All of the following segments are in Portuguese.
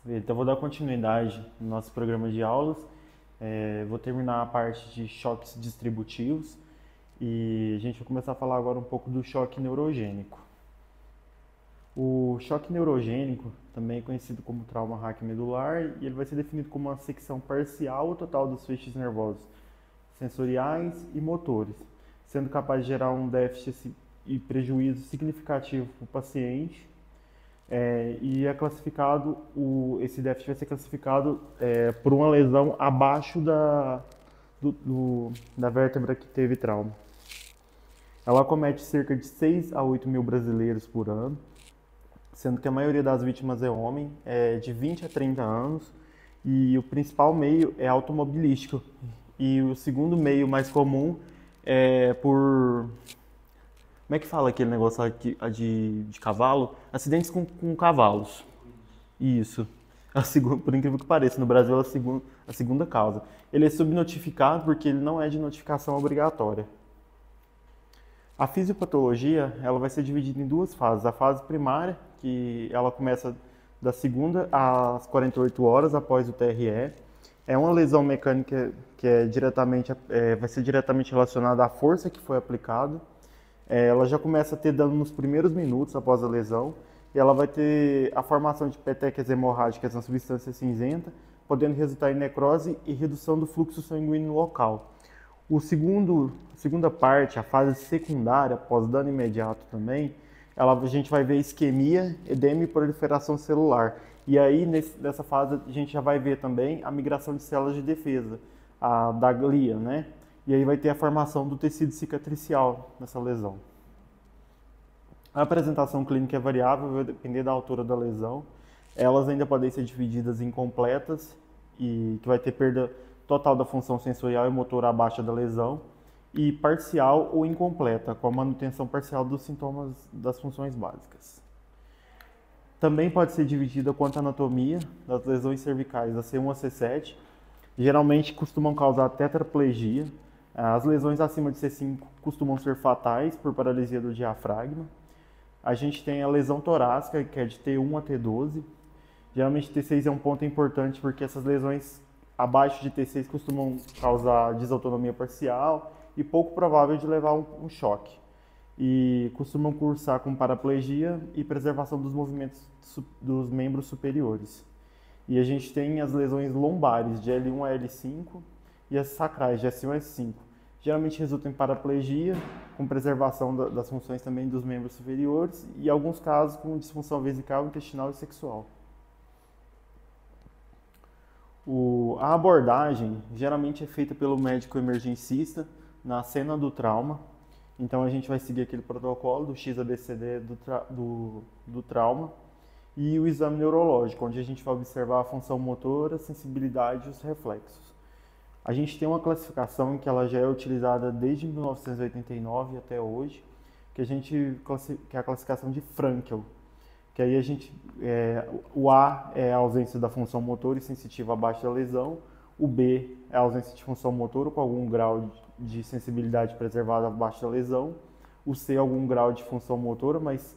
Então, vou dar continuidade no nosso programa de aulas. Vou terminar a parte de choques distributivos e a gente vai começar a falar agora um pouco do choque neurogênico. O choque neurogênico, também conhecido como trauma raquimedular, e ele vai ser definido como uma secção parcial ou total dos feixes nervosos sensoriais e motores, sendo capaz de gerar um déficit e prejuízo significativo para o paciente. E esse déficit vai ser classificado por uma lesão abaixo da vértebra que teve trauma. Ela acomete cerca de 6 a 8 mil brasileiros por ano, sendo que a maioria das vítimas é homem, de 20 a 30 anos, e o principal meio é automobilístico. E o segundo meio mais comum é por... Como é que fala aquele negócio aqui, de cavalo? Acidentes com cavalos. Isso. Por incrível que pareça, no Brasil é a segunda causa. Ele é subnotificado porque ele não é de notificação obrigatória. A fisiopatologia, ela vai ser dividida em duas fases. A fase primária, que ela começa da segunda às 48 horas após o TRE. É uma lesão mecânica que vai ser diretamente relacionada à força que foi aplicada. Ela já começa a ter dano nos primeiros minutos após a lesão. E ela vai ter a formação de petecas hemorrágicas na substância cinzenta, podendo resultar em necrose e redução do fluxo sanguíneo no local. A segunda parte, a fase secundária, pós-dano imediato também, a gente vai ver isquemia, edema e proliferação celular. E aí, nessa fase, a gente já vai ver também a migração de células de defesa, da glia, né? E aí vai ter a formação do tecido cicatricial nessa lesão. A apresentação clínica é variável, vai depender da altura da lesão. Elas ainda podem ser divididas em completas, que vai ter perda total da função sensorial e motora abaixo da lesão, e parcial ou incompleta, com a manutenção parcial dos sintomas das funções básicas. Também pode ser dividida quanto à anatomia das lesões cervicais da C1 a C7, geralmente costumam causar tetraplegia. As lesões acima de C5 costumam ser fatais por paralisia do diafragma. A gente tem a lesão torácica, que é de T1 a T12. Geralmente T6 é um ponto importante porque essas lesões abaixo de T6 costumam causar desautonomia parcial e pouco provável de levar um choque. E costumam cursar com paraplegia e preservação dos movimentos dos membros superiores. E a gente tem as lesões lombares de L1 a L5 e as sacrais de S1 a S5. Geralmente resultam em paraplegia, com preservação das funções também dos membros superiores e, em alguns casos, com disfunção vesical, intestinal e sexual. A abordagem geralmente é feita pelo médico emergencista na cena do trauma. Então a gente vai seguir aquele protocolo do XABCD do trauma e o exame neurológico, onde a gente vai observar a função motora, a sensibilidade e os reflexos. A gente tem uma classificação que ela já é utilizada desde 1989 até hoje, que é a classificação de Frankel, que aí o A é a ausência da função motora e sensitiva abaixo da lesão, o B é a ausência de função motora com algum grau de sensibilidade preservada abaixo da lesão, o C algum grau de função motora, mas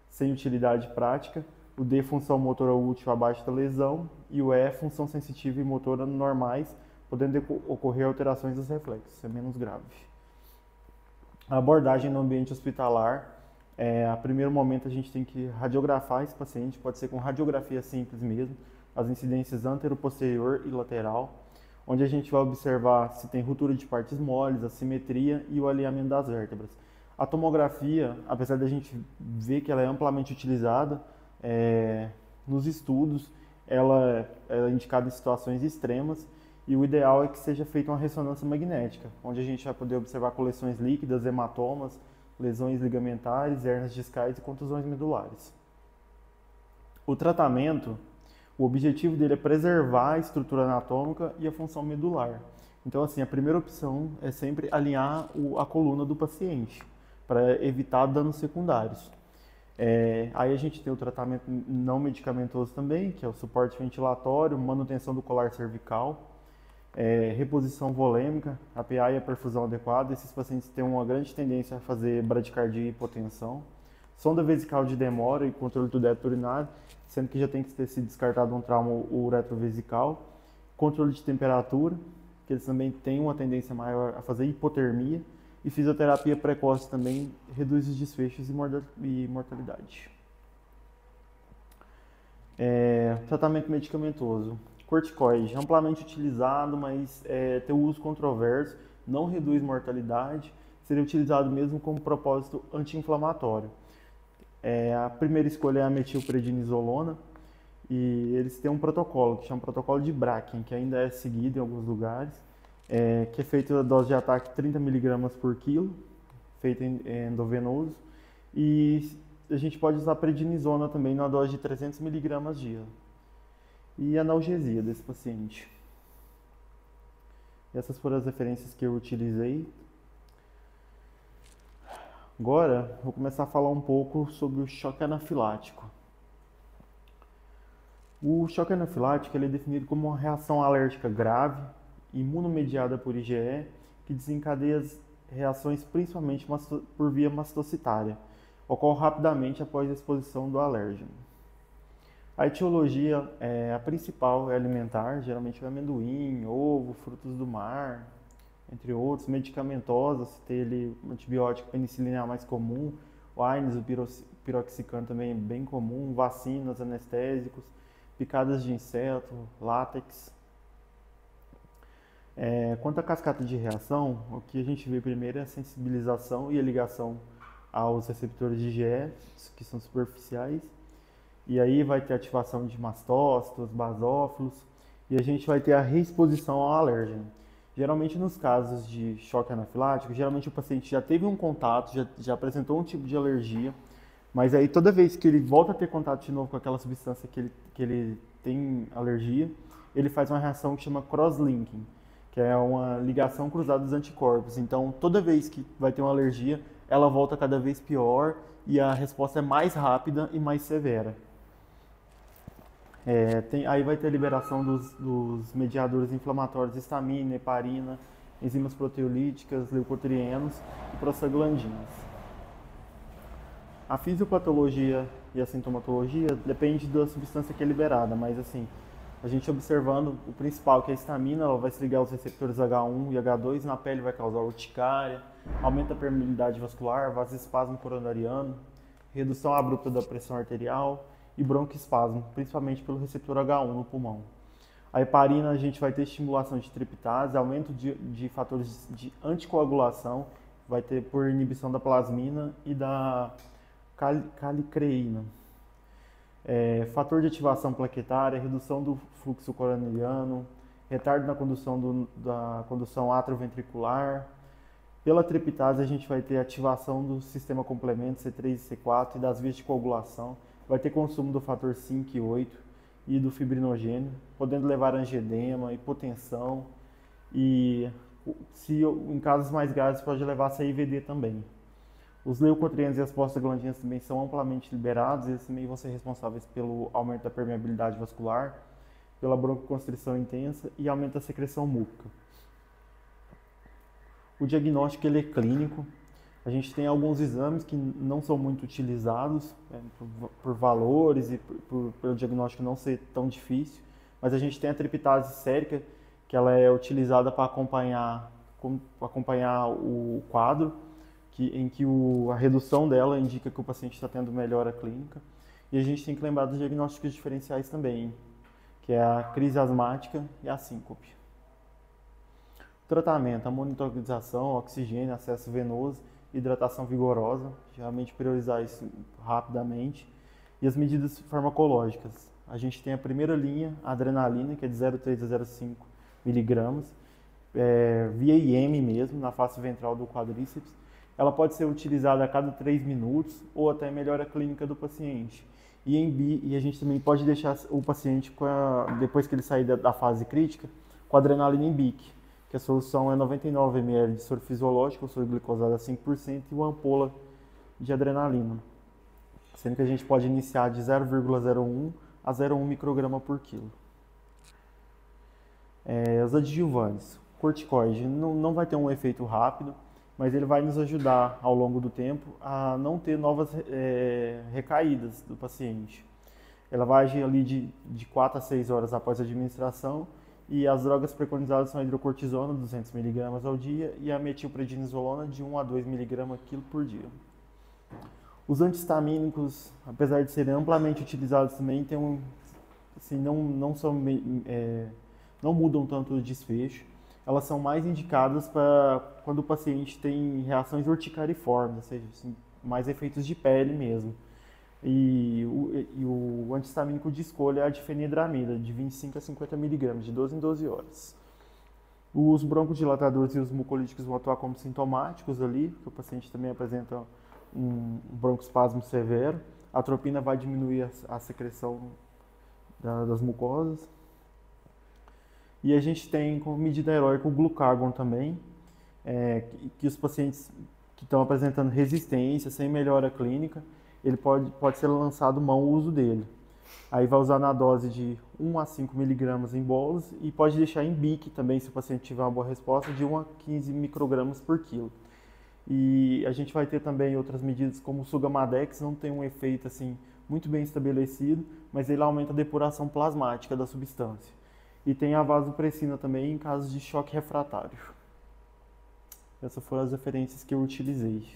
sem utilidade prática, o D função motora útil abaixo da lesão e o E função sensitiva e motora normais, podendo ocorrer alterações dos reflexos, é menos grave. A abordagem no ambiente hospitalar, a primeiro momento a gente tem que radiografar esse paciente, pode ser com radiografia simples mesmo, as incidências antero-posterior e lateral, onde a gente vai observar se tem ruptura de partes moles, a simetria e o alinhamento das vértebras. A tomografia, apesar da gente ver que ela é amplamente utilizada nos estudos, ela é indicada em situações extremas, e o ideal é que seja feita uma ressonância magnética, onde a gente vai poder observar coleções líquidas, hematomas, lesões ligamentares, hérnias discais e contusões medulares. O tratamento, o objetivo dele é preservar a estrutura anatômica e a função medular. Então, assim, a primeira opção é sempre alinhar a coluna do paciente, para evitar danos secundários. Aí a gente tem o tratamento não medicamentoso também, que é o suporte ventilatório, manutenção do colar cervical, reposição volêmica, a PA e a perfusão adequada. Esses pacientes têm uma grande tendência a fazer bradicardia e hipotensão. sonda vesical de demora e controle do débito urinário, sendo que já tem que ter sido descartado um trauma uretrovesical, controle de temperatura, que eles também têm uma tendência maior a fazer hipotermia, e fisioterapia precoce também reduz os desfechos e mortalidade. Tratamento medicamentoso. Corticoide, amplamente utilizado, mas tem o uso controverso, não reduz mortalidade, seria utilizado mesmo como propósito anti-inflamatório. A primeira escolha é a metilprednisolona, e eles têm um protocolo, que chama protocolo de Bracken, que ainda é seguido em alguns lugares, que é feito a dose de ataque 30 mg por quilo, feito endovenoso, e a gente pode usar prednisona também na dose de 300 mg dia. E analgesia desse paciente. Essas foram as referências que eu utilizei. Agora, vou começar a falar um pouco sobre o choque anafilático. O choque anafilático ele é definido como uma reação alérgica grave, imunomediada por IgE, que desencadeia as reações principalmente por via mastocitária. Ocorre rapidamente após a exposição do alérgeno. A etiologia, a principal é alimentar, geralmente é amendoim, ovo, frutos do mar, entre outros. Medicamentosa, se tem ali um antibiótico, penicilina é a mais comum, o AINES, o piroxicam também é bem comum, vacinas, anestésicos, picadas de inseto, látex. Quanto à cascata de reação, o que a gente vê primeiro é a sensibilização e a ligação aos receptores de IgE, que são superficiais. E aí vai ter ativação de mastócitos, basófilos, e a gente vai ter a reexposição ao alérgeno. Geralmente nos casos de choque anafilático, geralmente o paciente já teve um contato, já apresentou um tipo de alergia, mas aí toda vez que ele volta a ter contato de novo com aquela substância que ele tem alergia, ele faz uma reação que chama cross-linking, que é uma ligação cruzada dos anticorpos. Então toda vez que vai ter uma alergia, ela volta cada vez pior e a resposta é mais rápida e mais severa. Aí vai ter a liberação dos mediadores inflamatórios, histamina, heparina, enzimas proteolíticas, leucotrienos e prostaglandinas. A fisiopatologia e a sintomatologia depende da substância que é liberada, mas assim, a gente observando o principal, que é a histamina, ela vai se ligar aos receptores H1 e H2, na pele vai causar urticária, aumenta a permeabilidade vascular, vasoespasmo coronariano, redução abrupta da pressão arterial, e broncoespasmo, principalmente pelo receptor H1 no pulmão. A heparina, a gente vai ter estimulação de triptase, aumento de fatores de anticoagulação, vai ter por inibição da plasmina e da calicreína. Fator de ativação plaquetária, redução do fluxo coronariano, retardo na condução da condução atrioventricular. Pela triptase, a gente vai ter ativação do sistema complemento C3 e C4 e das vias de coagulação. Vai ter consumo do fator 5 e 8 e do fibrinogênio, podendo levar a angedema, hipotensão e, em casos mais graves, pode levar a CIVD também. Os leucotrienos e as prostaglandinas também são amplamente liberados e eles também vão ser responsáveis pelo aumento da permeabilidade vascular, pela broncoconstrição intensa e aumento da secreção múquica. O diagnóstico ele é clínico. A gente tem alguns exames que não são muito utilizados por valores e pelo diagnóstico não ser tão difícil, mas a gente tem a triptase sérica, que ela é utilizada para acompanhar o quadro, em que a redução dela indica que o paciente está tendo melhora clínica. E a gente tem que lembrar dos diagnósticos diferenciais também, que é a crise asmática e a síncope. Tratamento, a monitorização, oxigênio, acesso venoso, hidratação vigorosa, geralmente priorizar isso rapidamente, e as medidas farmacológicas. A gente tem a primeira linha, a adrenalina, que é de 0,3 a 0,5 mg, via IM mesmo, na face ventral do quadríceps. Ela pode ser utilizada a cada 3 minutos ou até melhora clínica do paciente. E a gente também pode deixar o paciente, depois que ele sair da fase crítica, com a adrenalina em BIC, que a solução é 99 ml de soro fisiológico, ou soro glicosado a 5% e uma ampola de adrenalina. Sendo que a gente pode iniciar de 0,01 a 0,1 micrograma por quilo. Os adjuvantes. Corticoide não vai ter um efeito rápido. mas ele vai nos ajudar ao longo do tempo a não ter novas recaídas do paciente. Ela vai agir ali de 4 a 6 horas após a administração, e as drogas preconizadas são a hidrocortisona, 200 mg ao dia, e a metilprednisolona, de 1 a 2 mg quilo por dia. Os antihistamínicos, apesar de serem amplamente utilizados também, assim, não mudam tanto o desfecho. Elas são mais indicadas para quando o paciente tem reações urticariformes, ou seja, assim, mais efeitos de pele mesmo. E o antihistamínico de escolha é a difenidramida, de 25 a 50 mg, de 12 em 12 horas. Os broncodilatadores e os mucolíticos vão atuar como sintomáticos ali, porque o paciente também apresenta um broncoespasmo severo. A atropina vai diminuir a secreção das mucosas. E a gente tem como medida heróica o glucagon também, que os pacientes que estão apresentando resistência, sem melhora clínica, ele pode ser lançado mão o uso dele. Aí vai usar na dose de 1 a 5 mg em bolos, e pode deixar em BIC também, se o paciente tiver uma boa resposta, de 1 a 15 microgramas por quilo. E a gente vai ter também outras medidas como o Sugamadex, não tem um efeito assim muito bem estabelecido, mas ele aumenta a depuração plasmática da substância. E tem a vasopressina também em casos de choque refratário. Essas foram as referências que eu utilizei.